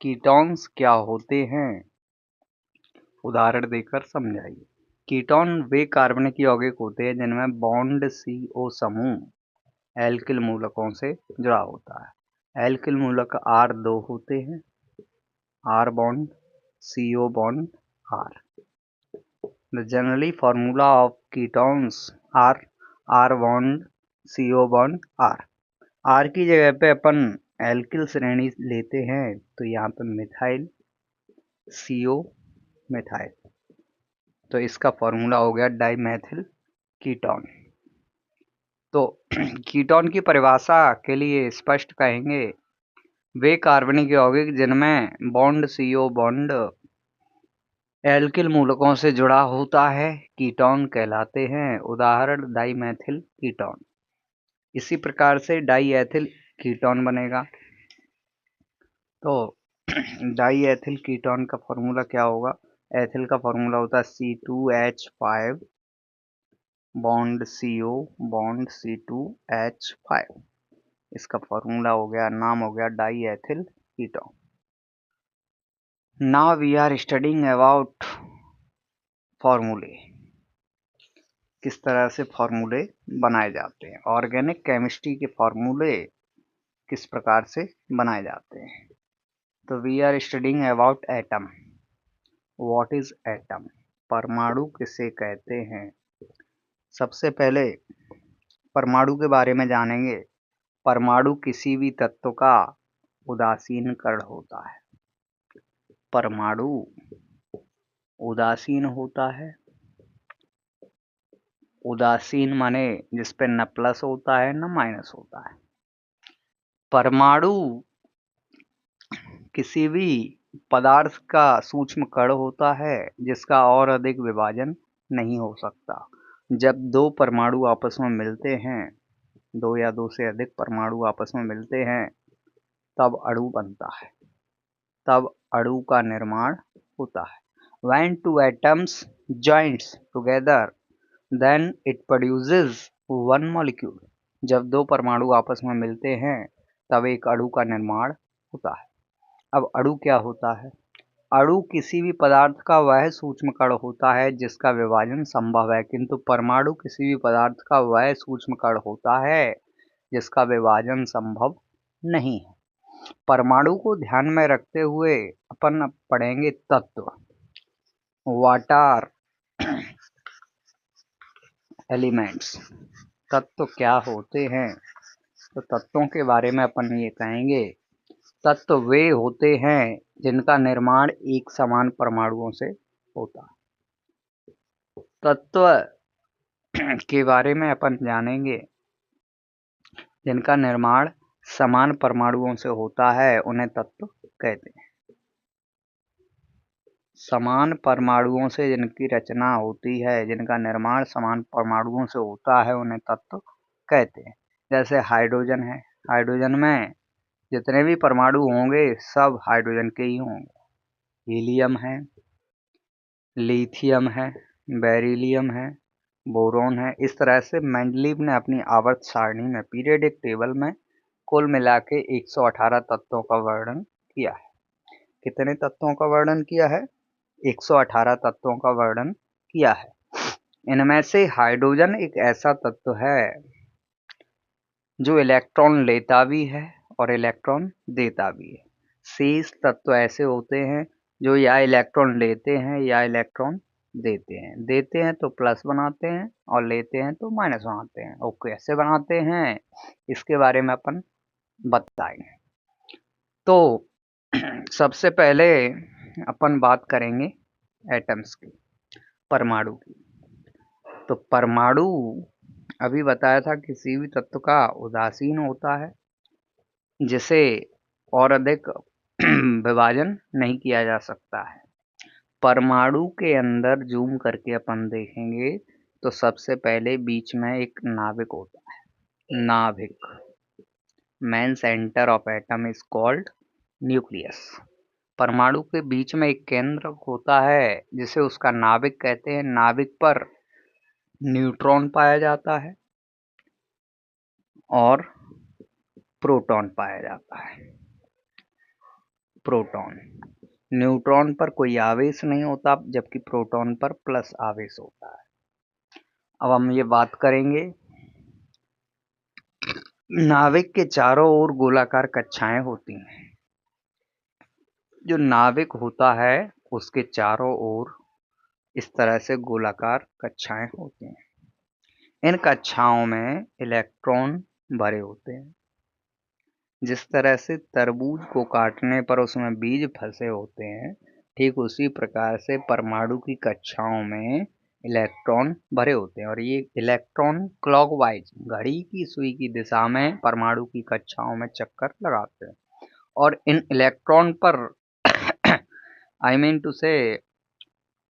Ketones क्या होते हैं, उदाहरण देकर समझाइए। कीटोन वे कार्बनिक यौगिक होते हैं जिनमें बॉन्ड CO समूह एल्किल मूलकों से जुड़ा होता है। एल्किल मूलक R2 होते हैं, R bond CO bond R। The generally formula of ketones are R bond CO bond R। R की जगह पे अपन एल्किल श्रेणी लेते हैं तो यहाँ पे मिथाइल CO मिथाइल, तो इसका फॉर्मूला हो गया डाइमेथिल कीटोन। तो कीटोन की परिभाषा के लिए स्पष्ट कहेंगे वे कार्बनिक यौगिक जिनमें बॉन्ड CO बॉन्ड एल्किल मूलकों से जुड़ा होता है कीटोन कहलाते हैं। उदाहरण डाइमेथिल कीटोन। इसी प्रकार से डाइएथिल कीटोन बनेगा। तो डाइएथिल कीटोन का फॉर्मूला क्या होगा? एथिल का फॉर्मूला होता है C2H5 bond CO bond C2H5। इसका फॉर्मूला हो गया, नाम हो गया diethyl ketone. Now we are studying about फॉर्मूले, किस तरह से फॉर्मूले बनाए जाते हैं। ऑर्गेनिक केमिस्ट्री के फॉर्मूले किस प्रकार से बनाए जाते हैं। तो we are studying about atom. What is atom? परमाणु किसे कहते हैं? सबसे पहले परमाणु के बारे में जानेंगे। परमाणु किसी भी तत्व का उदासीन कण होता है। परमाणु उदासीन होता है। उदासीन माने जिस पे न प्लस होता है न माइनस होता है। परमाणु किसी भी पदार्थ का सूक्ष्म कण होता है जिसका और अधिक विभाजन नहीं हो सकता। जब दो परमाणु आपस में मिलते हैं, दो या दो से अधिक परमाणु आपस में मिलते हैं, तब अणु बनता है, तब अणु का निर्माण होता है। When two atoms joins together, then it produces one molecule। जब दो परमाणु आपस में मिलते हैं तब एक अणु का निर्माण होता है। अब अणु क्या होता है? अणु किसी भी पदार्थ का वह सूक्ष्म कण होता है जिसका विभाजन संभव है, किंतु परमाणु किसी भी पदार्थ का वह सूक्ष्म कण होता है जिसका विभाजन संभव नहीं है। परमाणु को ध्यान में रखते हुए अपन पढ़ेंगे तत्व। What are elements? तत्व क्या होते हैं? तो तत्वों के बारे में अपन ये कहेंगे, तत्व वे होते हैं जिनका निर्माण एक समान परमाणुओं से होता है। तत्व के बारे में अपन जानेंगे जिनका निर्माण समान परमाणुओं से होता है, उन्हें तत्व कहते हैं। समान परमाणुओं से जिनकी रचना होती है, जिनका निर्माण समान परमाणुओं से होता है, उन्हें तत्व कहते हैं। जैसे हाइड्रोजन है, हाइड्रोजन में जितने भी परमाणु होंगे सब हाइड्रोजन के ही होंगे। हीलियम है, लिथियम है, बेरिलियम है, बोरोन है। इस तरह से मेंडलीव ने अपनी आवर्त सारणी में पीरियोडिक टेबल में कुल मिला के 118 तत्वों का वर्णन किया है। कितने तत्वों का वर्णन किया है? 118 तत्वों का वर्णन किया है। इनमें से हाइड्रोजन एक ऐसा तत्व है जो इलेक्ट्रॉन लेता भी है और इलेक्ट्रॉन देता भी है। शेष तत्व ऐसे होते हैं जो या इलेक्ट्रॉन लेते हैं या इलेक्ट्रॉन देते हैं। देते हैं तो प्लस बनाते हैं और लेते हैं तो माइनस बनाते हैं। और कैसे बनाते हैं इसके बारे में अपन बताएंगे। तो सबसे पहले अपन बात करेंगे एटम्स की, परमाणु की। तो परमाणु अभी बताया था किसी भी तत्व का उदासीन होता है जिसे और अधिक विभाजन नहीं किया जा सकता है। परमाणु के अंदर जूम करके अपन देखेंगे तो सबसे पहले बीच में एक नाभिक होता है। नाभिक, main centre of atom is called nucleus. परमाणु के बीच में एक केंद्र होता है जिसे उसका नाभिक कहते हैं। नाभिक पर न्यूट्रॉन पाया जाता है और प्रोटॉन पाया जाता है। प्रोटॉन। न्यूट्रॉन पर कोई आवेश नहीं होता, जबकि प्रोटॉन पर प्लस आवेश होता है। अब हम ये बात करेंगे, नाविक के चारों ओर गोलाकार कक्षाएं होती हैं। जो नाविक होता है उसके चारों ओर इस तरह से गोलाकार कक्षाएं होती हैं। इन कक्षाओं में इलेक्ट्रॉन भरे होते हैं। जिस तरह से तरबूज को काटने पर उसमें बीज फंसे होते हैं, ठीक उसी प्रकार से परमाणु की कक्षाओं में इलेक्ट्रॉन भरे होते हैं, और ये इलेक्ट्रॉन क्लॉकवाइज घड़ी की सुई की दिशा में परमाणु की कक्षाओं में चक्कर लगाते हैं। और इन इलेक्ट्रॉन पर आई मीन टू से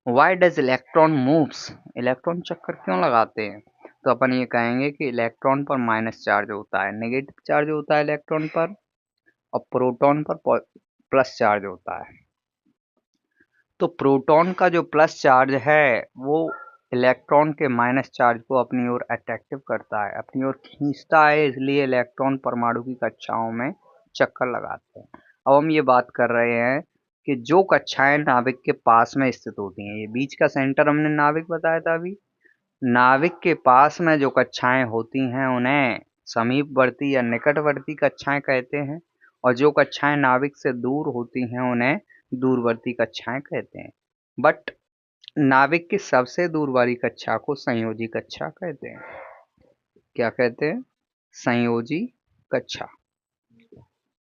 why does electron moves, electron चक्कर क्यों लगाते हैं? तो अपन ये कहेंगे कि इलेक्ट्रॉन पर माइनस चार्ज होता है, नेगेटिव चार्ज होता है इलेक्ट्रॉन पर, और प्रोटॉन पर प्लस चार्ज होता है। तो प्रोटॉन का जो प्लस चार्ज है वो इलेक्ट्रॉन के माइनस चार्ज को अपनी ओर अट्रैक्टिव करता है, अपनी ओर खींचता है, इसलिए इलेक्ट्रॉन परमाणु की कक्षाओं में चक्कर लगाते हैं। अब हम ये बात कर रहे हैं कि जो कक्षाएं नाभिक के पास में स्थित होती हैं, ये बीच का सेंटर हमने नाभिक बताया था अभी, नाभिक के पास में जो कक्षाएं होती हैं उन्हें समीपवर्ती या निकटवर्ती कक्षाएं कहते हैं, और जो कक्षाएं नाभिक से दूर होती हैं उन्हें दूरवर्ती कक्षाएं कहते हैं। बट नाभिक की सबसे दूर वाली कक्षा को संयोजी कक्षा कहते हैं। क्या कहते हैं? संयोजी कक्षा।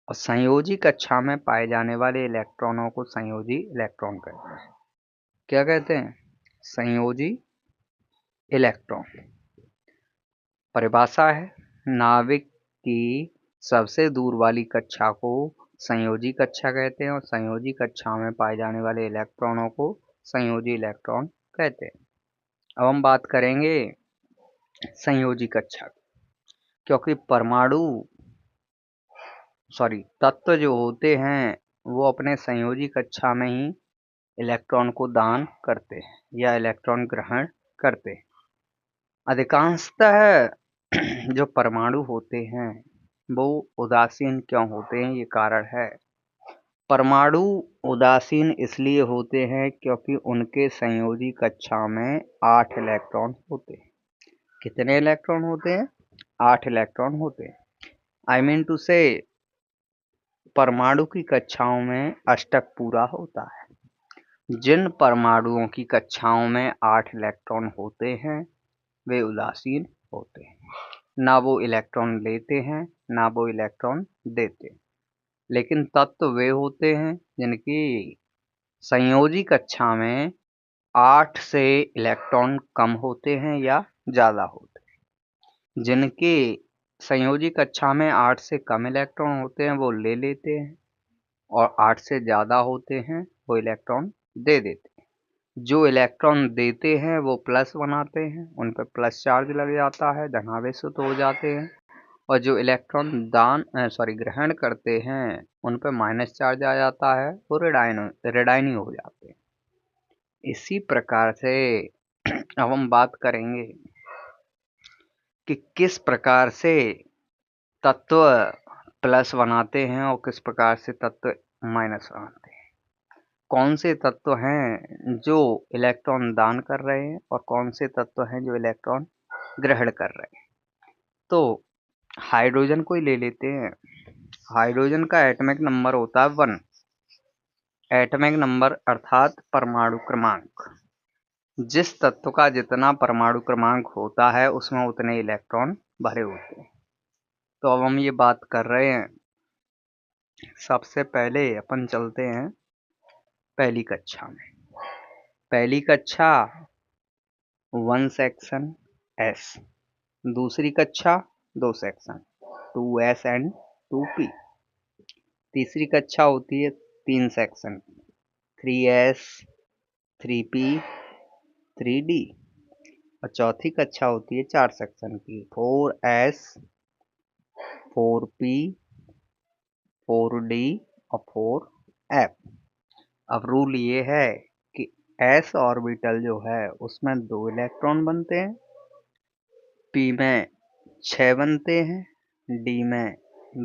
और संयोजी कक्षा में पाए जाने वाले इलेक्ट्रॉनों को संयोजी इलेक्ट्रॉन कहते हैं। क्या कहते हैं? संयोजी इलेक्ट्रॉन। परिभाषा है, नाभिक की सबसे दूर वाली कक्षा को संयोजी कक्षा कहते हैं, और संयोजी कक्षा में पाए जाने वाले इलेक्ट्रॉनों को संयोजी इलेक्ट्रॉन कहते हैं। अब हम बात करेंगे संयोजी कक्षा, क्योंकि तत्व जो होते हैं वो अपने संयोजी कक्षा में ही इलेक्ट्रॉन को दान करते हैं या इलेक्ट्रॉन ग्रहण करते हैं। अधिकांशतः जो परमाणु होते हैं वो उदासीन क्यों होते हैं, ये कारण है। परमाणु उदासीन इसलिए होते हैं क्योंकि उनके संयोजी कक्षा में 8 इलेक्ट्रॉन होते हैं। कितने इलेक्ट्रॉन होते हैं? 8 इलेक्ट्रॉन होते हैं। आई मीन टू से परमाणु की कक्षाओं में अष्टक पूरा होता है। जिन परमाणुओं की कक्षाओं में 8 इलेक्ट्रॉन होते हैं वे उदासीन होते हैं, ना वो इलेक्ट्रॉन लेते हैं ना वो इलेक्ट्रॉन देते हैं। लेकिन तत्व वे होते हैं जिनकी संयोजी कक्षा में 8 से इलेक्ट्रॉन कम होते हैं या ज़्यादा होते हैं। जिनके संयोजी कक्षा में 8 से कम इलेक्ट्रॉन होते हैं वो ले लेते हैं, और 8 से ज़्यादा होते हैं वो इलेक्ट्रॉन दे देते हैं। जो इलेक्ट्रॉन देते हैं वो प्लस बनाते हैं, उन पर प्लस चार्ज लग जाता है, धनावेशित हो जाते हैं, और जो इलेक्ट्रॉन ग्रहण करते हैं उन पर माइनस चार्ज आ जाता है, वो रेडायनी हो जाते हैं। इसी प्रकार से अब हम बात करेंगे कि किस प्रकार से तत्व प्लस बनाते हैं और किस प्रकार से तत्व माइनस बनाते हैं। कौन से तत्व हैं जो इलेक्ट्रॉन दान कर रहे हैं और कौन से तत्व हैं जो इलेक्ट्रॉन ग्रहण कर रहे हैं। तो हाइड्रोजन को ही ले लेते हैं। हाइड्रोजन का एटॉमिक नंबर होता है 1। एटॉमिक नंबर अर्थात परमाणु क्रमांक। जिस तत्व का जितना परमाणु क्रमांक होता है उसमें उतने इलेक्ट्रॉन भरे होते हैं। तो अब हम ये बात कर रहे हैं, सबसे पहले अपन चलते हैं पहली कक्षा में। पहली कक्षा 1 सेक्शन S, दूसरी कक्षा 2 सेक्शन 2S एंड 2P। तीसरी कक्षा होती है 3 सेक्शन 3S 3P 3D, और चौथी कक्षा होती है 4 सेक्शन की 4S 4P 4D और 4F। अब रूल ये है कि S ऑर्बिटल जो है उसमें 2 इलेक्ट्रॉन बनते हैं, P में 6 बनते हैं, D में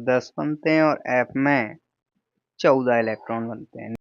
10 बनते हैं और F में 14 इलेक्ट्रॉन बनते हैं।